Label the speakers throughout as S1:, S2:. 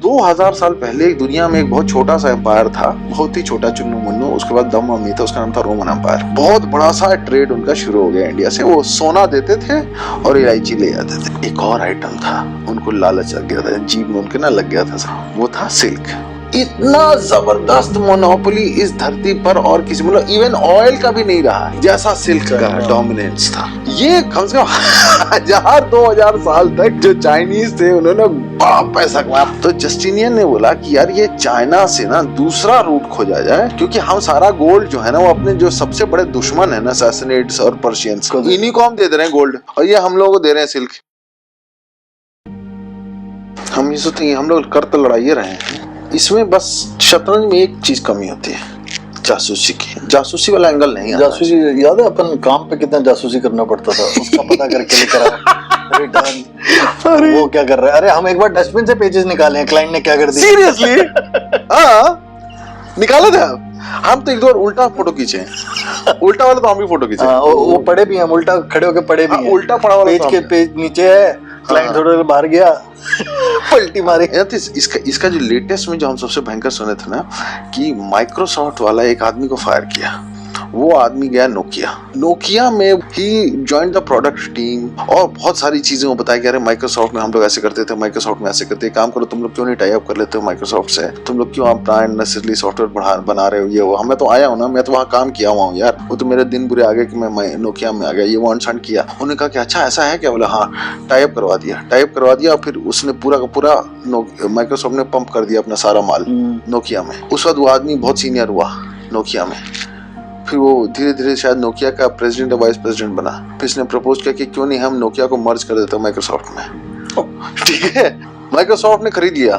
S1: 2000 साल पहले एक दुनिया में एक बहुत छोटा सा एम्पायर था, बहुत ही छोटा, चुन्नू मुन्नू। उसके बाद दम मम्मी था, उसका नाम था रोमन एम्पायर। बहुत बड़ा सा ट्रेड उनका शुरू हो गया इंडिया से। वो सोना देते थे और इलायची ले जाते थे। एक और आइटम था, उनको लालच लग गया था, जीभ में उनके ना लग गया था, वो था सिल्क। इतना जबरदस्त मोनोपोली इस धरती पर और किसी, मतलब इवन ऑयल का भी नहीं रहा जैसा सिल्क का डोमिनेंस था। ये कम से कम 1000-2000 साल तक जो चाइनीज थे उन्होंने बड़ा पैसा कमाया। तो जस्टिनियन ने बोला कि यार ये चाइना से ना दूसरा रूट खोजा जाए, क्योंकि हम सारा गोल्ड जो है ना वो अपने जो सबसे बड़े दुश्मन है ना सैसनेट्स और पर्शियंस, इन्हीं को हम दे रहे हैं गोल्ड, और ये हम लोगों को दे रहे हैं सिल्क। हम ये सोचते हैं हम लोग कर तो लड़ाई रहे हैं, इसमें बस शतरंज में एक चीज कमी होती है, जासूसी की। जासूसी वाला एंगल नहीं आता।
S2: जासूसी याद है अपन काम पे कितना जासूसी करना पड़ता था, उसका पता करके लेकर आओ रिटर्न, वो क्या कर रहा है। अरे हम एक बार डस्टबिन से पेजेस निकाले हैं, क्लाइंट ने क्या कर दिया।
S1: सीरियसली? हाँ निकाले थे हम तो एक दो बार उल्टा फोटो खींचे। उल्टा वाला तो हम भी फोटो खींचे।
S2: वो पड़े भी हैं, उल्टा खड़े होके पड़े भी हैं।
S1: उल्टा पड़ा वाला
S2: पेज के पेज नीचे है, क्लाइंट थोड़ा बाहर गया, पलटी मारी।
S1: इसका जो लेटेस्ट में जो हम सबसे भयंकर सुने थे ना कि माइक्रोसॉफ्ट वाला एक आदमी को फायर किया। वो आदमी गया नोकिया में ही ज्वाइन द प्रोडक्ट टीम और बहुत सारी चीजें वो बताया कि अरे माइक्रोसॉफ्ट में हम लोग ऐसे करते थे, माइक्रोसॉफ्ट में ऐसे करते हैं, काम करो तुम लोग क्यों नहीं टाई अप कर लेते हो माइक्रोसॉफ्ट से, तुम लोग क्यों अपना अननेसेसरी सॉफ्टवेयर बना रहे हो। ये वो मैं तो आया हूँ ना, मैं तो वहाँ काम किया हुआ हूँ यार, वो तो मेरे दिन बुरे आ गए कि मैं नोकिया में आ गया। ये वो अनशन किया। उन्होंने कहा कि अच्छा ऐसा है क्या? बोला हाँ, टाई अप करवा दिया। और फिर उसने पूरा का पूरा माइक्रोसॉफ्ट ने पंप कर दिया अपना सारा माल नोकिया में। उस वक्त वो आदमी बहुत सीनियर हुआ नोकिया में। फिर वो धीरे धीरे शायद नोकिया का प्रेसिडेंट या वाइस प्रेसिडेंट बना। फिर इसने प्रपोज किया कि क्यों नहीं हम नोकिया को मर्ज कर देते माइक्रोसॉफ्ट में। ठीक है, माइक्रोसॉफ्ट ने खरीद लिया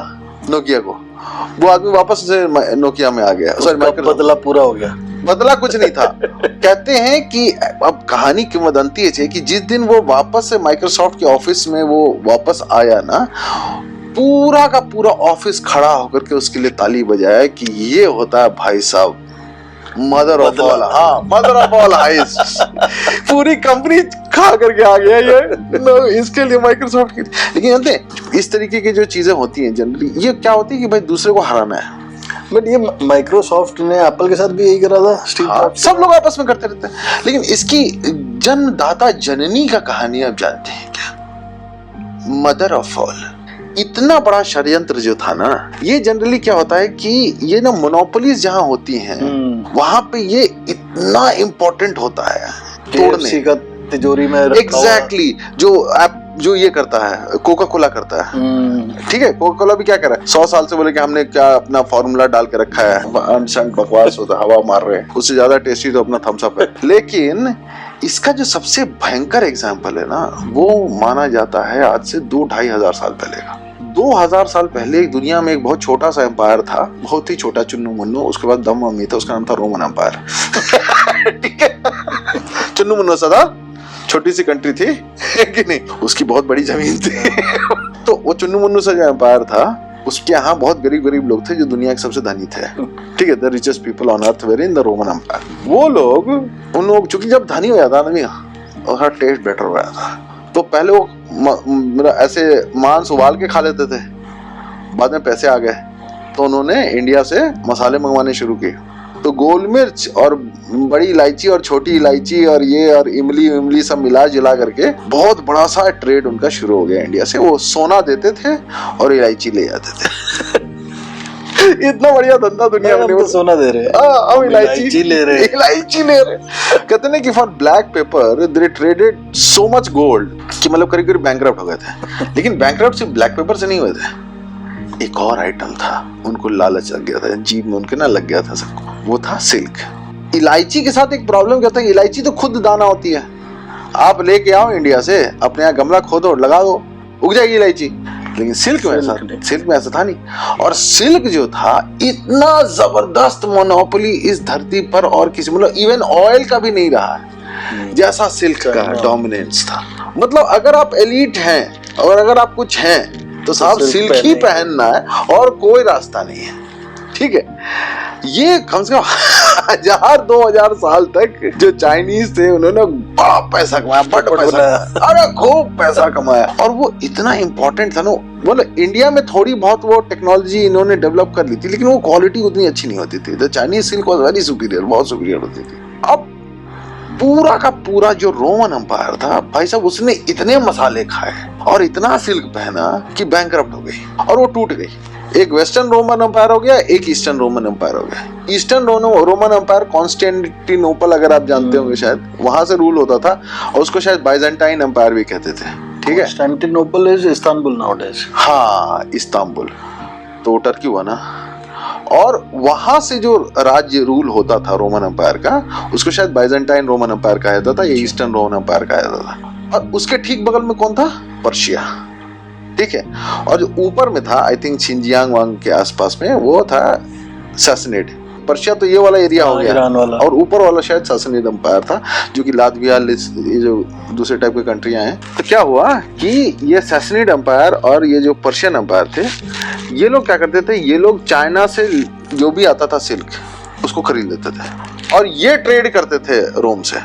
S1: नोकिया को। वो आदमी वापस से नोकिया में आ गया।
S2: बदला पूरा हो गया।
S1: बदला कुछ नहीं था। कहते हैं कि अब कहानी किंवदंती है कि जिस दिन वो वापस से माइक्रोसॉफ्ट के ऑफिस में वो वापस आया ना, पूरा का पूरा ऑफिस खड़ा होकर के उसके लिए ताली बजाया कि ये होता है भाई साहब मदर ऑफ ऑल। हाँ, मदर ऑफ ऑल हाइस। पूरी कंपनी खा करके आ गया ये इसके लिए माइक्रोसॉफ्ट की। लेकिन जानते हैं इस तरीके की जो चीजें होती हैं जनरली, ये क्या होती है कि भाई दूसरे को हराना है।
S2: बट ये माइक्रोसॉफ्ट ने एप्पल के साथ भी यही करा था।
S1: हाँ, सब लोग आपस में करते रहते हैं। लेकिन इसकी जन्मदाता जननी का कहानी आप जानते हैं क्या? Mother of all. इतना बड़ा षड्यंत्र जो था ना, ये जनरली क्या होता है कि ये ना मोनोपोलीज जहाँ होती हैं वहां पे ये इतना इम्पोर्टेंट होता है तोड़ने
S2: का तिजोरी में।
S1: एग्जैक्टली जो ये करता है कोका कोला करता है। ठीक है, कोका कोला भी क्या कर रहा है 100 साल से, बोले कि हमने क्या अपना फॉर्मूला डाल के रखा है, अनशन बकवास होता है, हवा मार रहे हैं, उससे ज्यादा टेस्टी तो अपना थम्स अप है। लेकिन इसका जो सबसे भयंकर एग्जाम्पल है ना, वो माना जाता है आज से 2-2.5 हजार साल पहले का। 2000 साल पहले एक दुनिया में एक बहुत छोटा सा एम्पायर था, बहुत ही छोटा, चुन्नू मुन्नू। उसके बाद दम मम्मी था, उसका नाम था रोमन एम्पायर। ठीक है, चुन्नू मुन्नू सा था, छोटी सी कंट्री थी कि नहीं, उसकी बहुत बड़ी जमीन थी। तो वो चुन्नू मुन्नू सा जो एम्पायर था, उसके यहाँ बहुत गरीब लोग थे जो दुनिया के सबसे धनी थे। ठीक है, the richest people on earth were in the Roman Empire. वो लोग उन लोग चूंकि जब धनी हो जाता ना, उसका टेस्ट बेटर हो जाता, तो पहले वो ऐसे मांस उबाल के खा लेते थे। बाद में पैसे आ गए तो उन्होंने इंडिया से मसाले मंगवाने शुरू किए। तो गोल मिर्च और बड़ी इलायची और छोटी इलायची और ये और इमली सब मिला जुला करके बहुत बड़ा सा ट्रेड उनका शुरू हो गया इंडिया से। वो सोना देते थे और इलायची ले जाते थे। इतना बढ़िया धंधा दुनिया में।
S2: तो सोना दे रहे हैं,
S1: अब इलायची ले रहे। कहते हैं कि for black pepper they traded so much gold कि मतलब करीब बैंकरप्ट हो गए थे। लेकिन बैंकरप्ट सिर्फ ब्लैक पेपर से नहीं हुए थे, एक और आइटम था, उनको लालच लग गया था, जीभ में उनके ना लग गया था सबको, वो था सिल्क। इलायची के साथ एक प्रॉब्लम क्या था, इलायची तो खुद दाना होती है, आप लेके आओ इंडिया से, अपने यहाँ गमला खोदो लगा दो, उग जाएगी इलायची। लेकिन सिल्क में ऐसा था नहीं। और सिल्क जो था इतना जबरदस्त मोनोपोली इस धरती पर और किसी, मतलब इवन ऑयल का भी नहीं रहा जैसा सिल्क का डोमिनेंस था। मतलब अगर आप एलीट हैं और अगर आप कुछ हैं तो साहब सिल्क ही पहनना है और कोई रास्ता नहीं है। ठीक है, ये कम से कम 1000-2000 साल तक जो चाइनीज थे उन्होंने बड़ा पैसा कमाया, बड़ा पैसा, अरे खूब पैसा कमाया। और वो इतना इंपॉर्टेंट था ना, बोले इंडिया में थोड़ी बहुत वो टेक्नोलॉजी इन्होंने डेवलप कर ली थी, लेकिन वो क्वालिटी उतनी अच्छी नहीं होती थी। The Chinese silk was very superior, बहुत सुपीरियर होती थी। अब पूरा का पूरा जो रोमन एम्पायर था भाई साहब, उसने इतने मसाले खाए और इतना सिल्क पहना कि बैंकरप्ट हो गई और वो टूट गई। एक वेस्टर्न रोमन एम्पायर हो गया, एक ईस्टर्न रोमन एम्पायर हो गया। ईस्टर्न रोमन एम्पायर कॉन्स्टेंटिनोपल, अगर आप जानते होंगे शायद, वहां से रूल होता था और उसको शायद बाइजेंटाइन एम्पायर भी कहते थे। ठीक है,
S2: कॉन्स्टेंटिनोपल इज इस्तांबुल नाउडेज।
S1: हाँ, इस्तांबुल तो टर्की हुआ ना। और वहां से जो राज्य रूल होता था रोमन एम्पायर का, उसको शायद बाइजेंटाइन रोमन एम्पायर कहा जाता था या ईस्टर्न रोमन एम्पायर कहा जाता था। और उसके ठीक बगल में कौन था? पर्शिया। ठीक है, और जो ऊपर में था, आई थिंक शिनजियांग वांग के आसपास में, वो था सैसनेड। पर्शिया तो ये वाला एरिया हो गया,
S2: ईरान वाला।
S1: और ऊपर वाला शायद सैसनेड एम्पायर था, जो कि लातविया, ये जो दूसरे टाइप की कंट्रियां हैं। तो क्या हुआ कि ये सैसनेड एम्पायर और ये जो पर्शियन एम्पायर थे, ये लोग क्या करते थे, ये लोग चाइना से जो भी आता था सिल्क, उसको खरीद लेते थे और ये ट्रेड करते थे रोम से।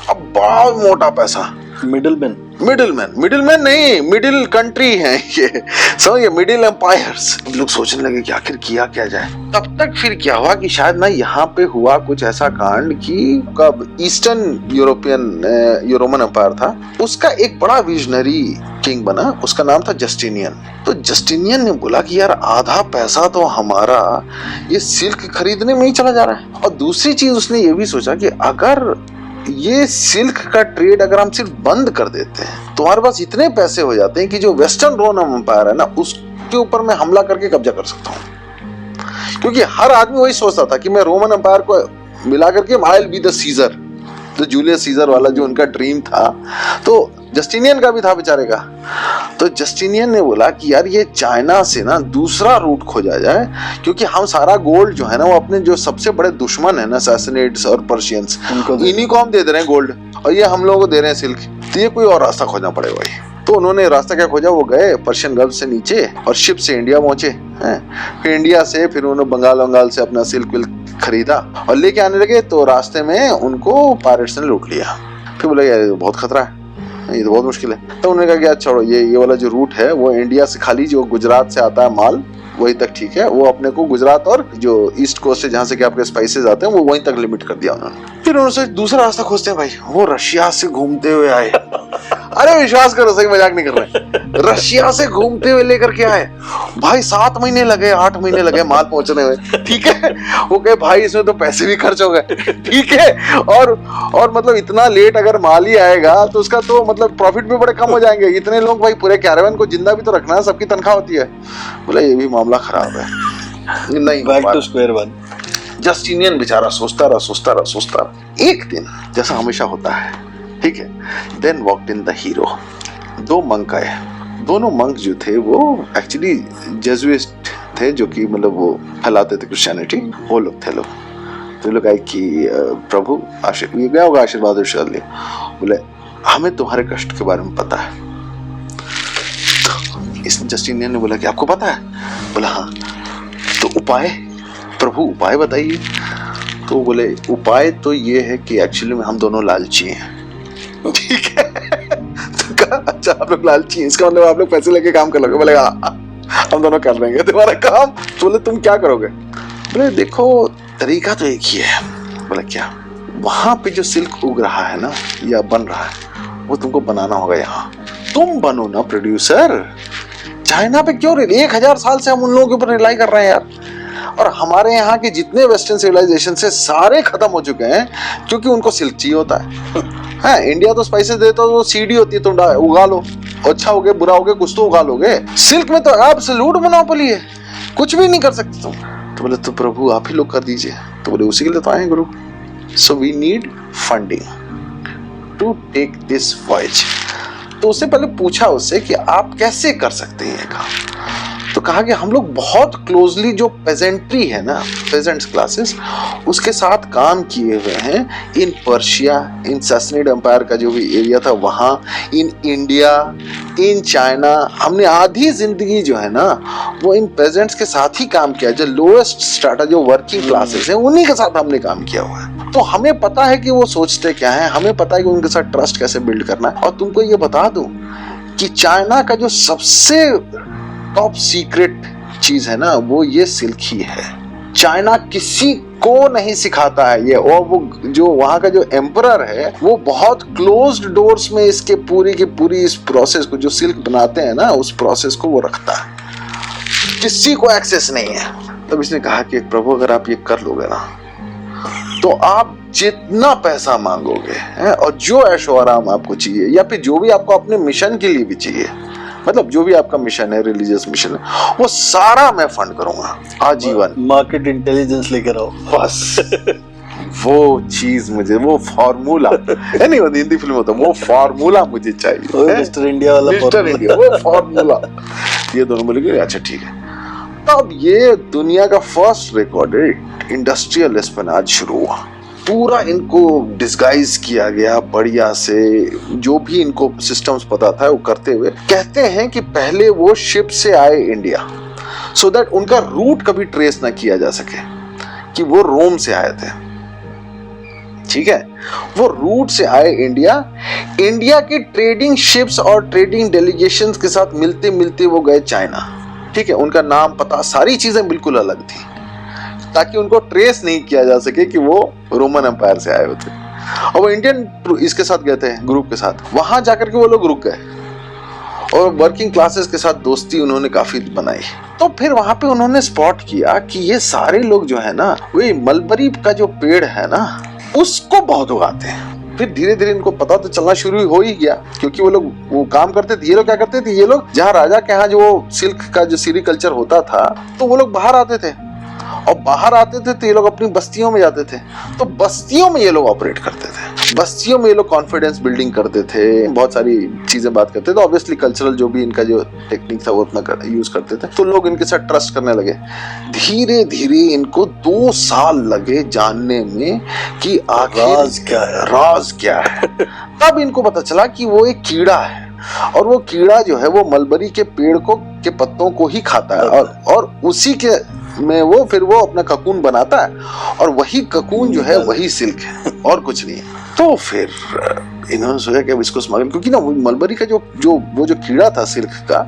S1: अब बड़ा मोटा पैसा। मिडिलमैन नहीं, मिडिल कंट्री है ये, समझिए, मिडिल एम्पायर्स। लोग सोचने लगे कि आखिर किया क्या जाए। तब तक फिर क्या हुआ कि शायद ना यहाँ पे हुआ कुछ ऐसा कांड कि कब ईस्टर्न यूरोमन एम्पायर था, उसका एक बड़ा विजनरी किंग बना, उसका नाम था जस्टिनियन। तो जस्टिनियन ने बोला कि यार आधा पैसा तो हमारा ये सिल्क खरीदने में ही चला जा रहा है। और दूसरी चीज उसने ये भी सोचा कि अगर ये सिल्क का ट्रेड अगर हम सिर्फ बंद कर देते हैं तो हमारे पास इतने पैसे हो जाते हैं कि जो वेस्टर्न रोमन एम्पायर है ना, उसके ऊपर मैं हमला करके कब्जा कर सकता हूँ। क्योंकि हर आदमी वही सोचता था कि मैं रोमन एम्पायर को मिला करके I will be the seizure, तो जूलियस सीजर वाला जो उनका ड्रीम था, तो जस्टिनियन का भी था बेचारे का। तो जस्टिनियन ने बोला कि यार ये चाइना से ना दूसरा रूट खोजा जाए, क्योंकि हम सारा गोल्ड जो है ना, वो अपने जो सबसे बड़े दुश्मन है ना, सैसनेड्स और पर्शियंस, इन्हीं को हम दे रहे हैं गोल्ड, और ये हम लोगों को दे रहे हैं सिल्क। तो ये कोई और रास्ता खोजना पड़ेगा भाई। तो उन्होंने रास्ता क्या खोजा, वो गए पर्शियन गल्फ से नीचे और शिप से इंडिया पहुंचे हैं। फिर इंडिया से फिर उन्होंने बंगाल से अपना सिल्क विल्क खरीदा और लेके आने लगे। तो रास्ते में उनको पायरेट्स ने लूट लिया। फिर बोला यार ये तो बहुत खतरा है, ये तो बहुत मुश्किल है। तो उन्होंने कहा कि छोड़ो, ये वाला जो रूट है वो इंडिया से खाली जो गुजरात से आता है माल, वहीं तक ठीक है। वो अपने को गुजरात और जो ईस्ट कोस्ट से जहाँ से कि आपके स्पाइसेस आते हैं, वो वहीं तक लिमिट कर दिया उन्होंने। फिर उन्होंने दूसरा रास्ता खोजते हैं भाई, वो रशिया से घूमते हुए आए। अरे विश्वास करो, सही मजाक नहीं कर रहे, रशिया से घूमते हुए लेकर के आए भाई। 7 महीने लगे, 8 महीने लगे माल पहुंचने में। ठीक है, वो कहे भाई इसमें तो पैसे भी खर्च हो गए। ठीक है, और मतलब इतना लेट अगर माल ही आएगा तो उसका तो मतलब प्रॉफिट भी बड़े कम हो जाएंगे। इतने लोग भाई, पूरे कैरावन को जिंदा भी तो रखना है, सबकी तनख्वाह होती है। बोले ये भी मामला खराब है, नहीं
S2: back to square one.
S1: Justinian बेचारा सोचता रहा। एक दिन जैसा हमेशा होता है, ठीक है, then walked in the hero. 2 monk आए। दोनों मंक जो थे वो एक्चुअली जेजुइस्ट थे, जो कि मतलब वो फैलाते थे क्रिश्चियनिटी, वो लोग थे। तो लोग आए कि प्रभु ये क्या होगा, आशीर्वाद ले। बोले हमें तुम्हारे कष्ट के बारे में पता है। इस जस्टिनियन ने बोला कि आपको पता है? बोला हाँ। तो उपाय, प्रभु उपाय बताइए। तो बोले उपाय तो ये है कि एक्चुअली में हम दोनों लालची हैं। ठीक है, तो कहा अच्छा आप लोग लालची हैं, इसका मतलब आप लोग पैसे लेके काम कर लोगे? बोले हम दोनों कर लेंगे तुम्हारा काम। तो बोले तुम क्या करोगे? बोले देखो तरीका तो एक ही है। बोले क्या? वहां पे जो सिल्क उग रहा है ना या बन रहा है, वो तुमको बनाना होगा यहाँ। तुम बनो ना प्रोड्यूसर। चाइना पे क्यों 1000 साल से हम उन लोगों के ऊपर रिलाई कर रहे हैं यार। और हमारे यहाँ के जितने वेस्टर्न सिविलाइजेशन से सारे खत्म हो चुके हैं, क्योंकि उनको सिल्क चाहिए होता है। हाँ, इंडिया तो स्पाइसेस देता तो सीडी होती है, तुम उगा लो, अच्छा हो गया बुरा हो गया कुछ तो उगा लोगे। सिल्क में तो एब्सोल्यूट मोनोपोली है, कुछ भी नहीं कर सकते तुम। तो बोले तो प्रभु आप ही लोग कर दीजिए। तो बोले उसी के लिए तो आए गुरु। So we need funding to take this voyage. तो उससे पहले पूछा उससे कि आप कैसे कर सकते हैं ये काम। तो कहा कि हम लोग बहुत क्लोजली जो पेजेंट्री है ना, पेजेंट्स क्लासेस, उसके साथ काम किए हुए हैं इन पर्शिया, इन सैसनिड एम्पायर का जो भी एरिया था वहाँ, इन इंडिया, इन चाइना। हमने आधी जिंदगी जो है ना वो इन पेजेंट्स के साथ ही काम किया, जो लोएस्ट स्ट्राटा, जो वर्किंग क्लासेस हैं, उन्हीं के साथ हमने काम किया हुआ है। तो हमें पता है कि वो सोचते क्या है, हमें पता है कि उनके साथ ट्रस्ट कैसे बिल्ड करना है। और तुमको ये बता दूं कि चाइना का जो सबसे टॉप सीक्रेट चीज है ना वो ये सिल्क ही है। चाइना किसी को नहीं सिखाता है ये, और वो जो वहां का जो एम्परर है वो बहुत क्लोज्ड डोर्स में इसके पूरी की पूरी इस प्रोसेस को, जो सिल्क बनाते हैं ना, उस प्रोसेस को वो रखता है, किसी को एक्सेस नहीं है। तब इसने कहा कि प्रभु अगर आप ये कर लोगे ना तो आप जितना पैसा मांगोगे है, और जो ऐशो आराम आपको चाहिए, या फिर जो भी आपको अपने मिशन के लिए भी चाहिए, मतलब जो भी आपका मिशन है, रिलीजियस मिशन है, वो सारा मैं फंड करूंगा आजीवन।
S2: मार्केट इंटेलिजेंस लेकर आओ
S1: बस वो चीज मुझे, वो फॉर्मूला नहीं होती, हिंदी फिल्म होता, वो फॉर्मूला मुझे चाहिए,
S2: मिस्टर इंडिया वाला,
S1: मिस्टर इंडिया, वो फॉर्मूला। ये दोनों बोले अच्छा ठीक है। तब ये दुनिया का फर्स्ट रिकॉर्डेड इंडस्ट्रियल एस्पेनाज शुरू हुआ। पूरा इनको डिस्गाइज किया गया बढ़िया से, जो भी इनको सिस्टम्स पता था वो करते हुए। कहते हैं कि पहले वो शिप से आए इंडिया, सो दैट उनका रूट कभी ट्रेस ना किया जा सके कि वो रोम से आए थे, ठीक है। वो रूट से आए इंडिया, इंडिया की ट्रेडिंग शिप्स और ट्रेडिंग डेलीगेशंस के साथ मिलते मिलते वो गए चाइना, ठीक है। उनका नाम, पता, सारी चीजें बिल्कुल अलग थी, ताकि उनको ट्रेस नहीं किया जा सके कि वो रोमन एम्पायर से आए होते। और वो इंडियन इसके साथ गए थे, ग्रुप के साथ, वहां जाकर के वो लोग रुक गए और वर्किंग क्लासेस के साथ दोस्ती उन्होंने काफी बनाई। तो फिर वहां पे उन्होंने स्पॉट किया कि ये सारे लोग जो है ना, वे मलबरी का जो पेड़ है ना उसको बहुत उगाते हैं। फिर धीरे धीरे इनको पता तो चलना शुरू हो ही गया, क्योंकि वो लोग वो काम करते थे। ये लोग क्या करते थे, ये लोग जहाँ राजा के यहाँ जो सिल्क का जो सीरीकल्चर होता था, तो वो लोग बाहर आते थे, और बाहर आते थे तो ये लोग अपनी बस्तियों में जाते थे, तो बस्तियों में ये लोग ऑपरेट करते थे, बस्तियों में ये लोग कॉन्फिडेंस बिल्डिंग करते थे, बहुत सारी चीजें बात करते थे। ऑब्वियसली कल्चरल जो भी इनका जो टेक्निक था वो अपना यूज करते थे, तो लोग इनके साथ ट्रस्ट करने लगे। धीरे धीरे इनको 2 साल लगे जानने में कि आखिर राज क्या है। तब इनको पता चला कि वो एक कीड़ा है, और वो कीड़ा जो है वो मलबरी के पेड़ के पत्तों को ही खाता है, और उसी के में वो फिर वो अपना ककून बनाता है, और वही ककून जो है वही सिल्क है, और कुछ नहीं है। तो फिर इन्होंने सोचा कि अब इसको स्मगल, क्योंकि ना मलबरी का जो कीड़ा था सिल्क का,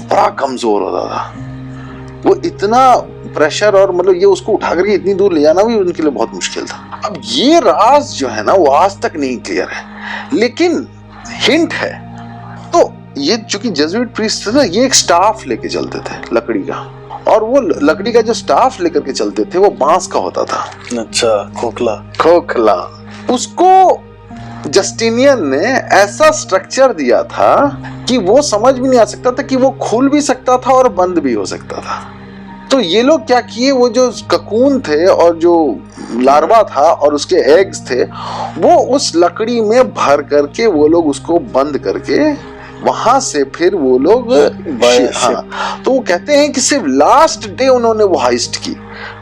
S1: बड़ा कमजोर होता था। वो इतना प्रेशर, और मतलब ये उसको उठा करके इतनी दूर ले जाना भी उनके लिए बहुत मुश्किल था। अब ये राज जो है ना वो आज तक नहीं क्लियर है, लेकिन हिंट है। तो ये चूंकि जेजुइट प्रीस्ट थे ना, ये एक स्टाफ लेके चलते थे लकड़ी का, और वो लकड़ी का जो स्टाफ लेकर के चलते थे वो बांस का होता था।
S2: अच्छा, खोखला। उसको जस्टिनियन ने ऐसा स्ट्रक्चर दिया था कि वो समझ भी नहीं आ सकता था कि वो खुल भी सकता था और बंद भी हो सकता था। तो ये लोग क्या किए, वो जो ककून थे और जो लार्वा था और उसके एग्स थे, वो उस लकड़ी में भर करके वो लोग उसको बंद करके वहां से फिर वो लोग हाँ, तो वो कहते हैं कि सिर्फ लास्ट डे उन्होंने वो हाइस्ट की।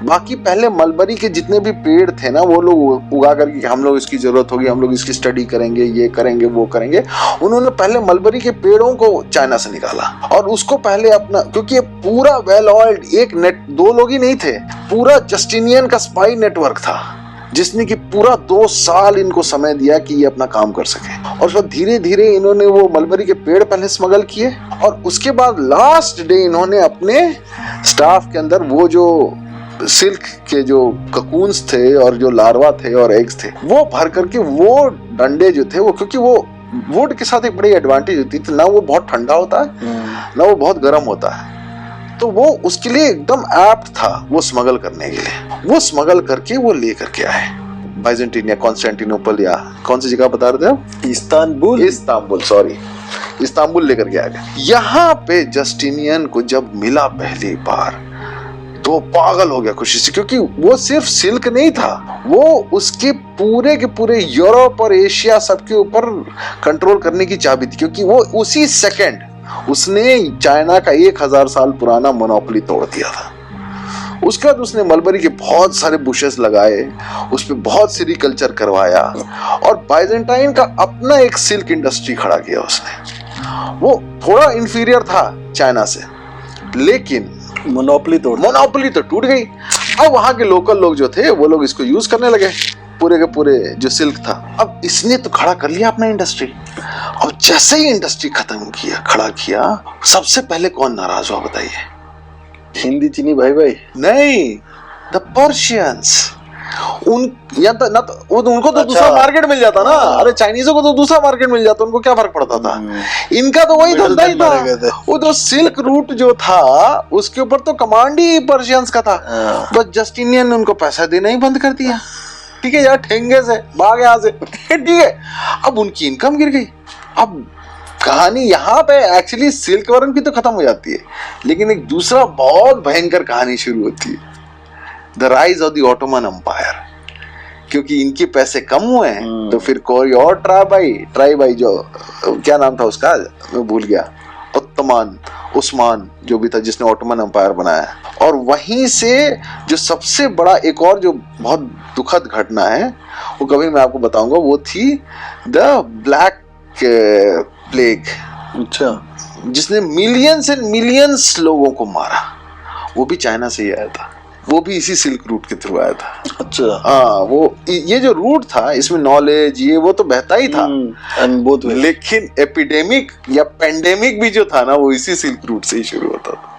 S2: बाकी पहले मलबरी के जितने भी पेड़ थे ना, वो लोग उगा करके हम लोग इसकी जरूरत होगी, हम लोग इसकी स्टडी करेंगे, ये करेंगे, वो करेंगे। उन्होंने पहले मलबरी के पेड़ों को चाइना से निकाला, और उसको पहले अपना, क्योंकि ये पूरा वेल ऑयल्ड एक नेट, 2 लोग ही नहीं थे, पूरा जस्टिनियन का स्पाई नेटवर्क था, जिसने कि पूरा 2 साल इनको समय दिया कि ये अपना काम कर सके। और फिर धीरे धीरे इन्होंने वो मलबरी के पेड़ पहले स्मगल किए, और उसके बाद लास्ट डे इन्होंने अपने स्टाफ के अंदर वो जो सिल्क के जो ककून्स थे और जो लार्वा थे और एग्स थे, वो भर करके वो डंडे जो थे वो, क्योंकि वो वुड के साथ एक बड़ी एडवांटेज होती थी, ना वो बहुत ठंडा होता है ना वो बहुत गर्म होता है, तो वो उसके लिए एकदम एप्ट था वो स्मगल करने के लिए। वो स्मगल करके वो ले करके आए बाइजेंटीन या कॉन्स्टेंटिनोपल, या कौन सी जगह बता रहे थे, इस्तांबुल लेकर के आ गए। यहाँ पे जस्टिनियन को जब मिला पहली बार तो पागल हो गया खुशी से, क्योंकि वो सिर्फ सिल्क नहीं था, वो उसके पूरे के पूरे यूरोप और एशिया सबके ऊपर कंट्रोल करने की चाबी थी, क्योंकि वो उसी सेकंड
S1: उसने चाइना का 1000 साल पुराना मोनोपोली तोड़ दिया था। उसके बाद उसने मलबरी के बहुत सारे बुशेस लगाए, उस पर बहुत सेरिकल्चर करवाया और बाइजेंटाइन का अपना एक सिल्क इंडस्ट्री खड़ा किया उसने। वो थोड़ा इंफीरियर था चाइना से, लेकिन
S2: मोनोपोली
S1: तो टूट गई। अब वहां के लोकल लोग जो थे वो लोग इसको यूज करने लगे, पूरे के पूरे जो सिल्क था। अब इसने तो खड़ा कर लिया अपना इंडस्ट्री। अब जैसे ही इंडस्ट्री खड़ा किया, सबसे पहले कौन नाराज हुआ बताइए?
S2: हिंदी चीनी भाई
S1: नहीं, द पर्शियंस। उनको तो दूसरा मार्केट मिल जाता ना। अरे चाइनीजों को तो दूसरा मार्केट मिल जाता, उनको क्या फर्क पड़ता था? इनका तो वही धंधा ही था। वो तो सिल्क रूट जो था उसके ऊपर तो कमांड ही पर्शियंस का था। बस जस्टिनियन ने उनको पैसा देना ही बंद कर दिया। ठीक है यार, ठेंगे से भाग यहाँ से। ठीक है, अब उनकी इनकम गिर गई। अब कहानी यहाँ पे एक्चुअली सिल्क वर्म की तो खत्म हो जाती है, लेकिन एक दूसरा बहुत भयंकर कहानी शुरू होती है, the rise of the Ottoman Empire. क्योंकि इनके पैसे कम हुए हैं तो फिर कोई और ट्राइब आई, जो क्या नाम था उसका मैं भूल गया, उस्मान जो भी था जिसने ऑटोमन एम्पायर बनाया। और वहीं से जो सबसे बड़ा एक और जो बहुत दुखद घटना है वो कभी मैं आपको बताऊंगा, वो थी द ब्लैक प्लेग।
S2: अच्छा,
S1: जिसने मिलियंस एंड मिलियंस लोगों को मारा, वो भी चाइना से ही आया था, वो भी इसी सिल्क रूट के थ्रू आया था।
S2: अच्छा,
S1: हाँ, वो ये जो रूट था इसमें नॉलेज ये वो तो बहता ही था, लेकिन एपिडेमिक या पेंडेमिक भी जो था ना वो इसी सिल्क रूट से ही शुरू होता था।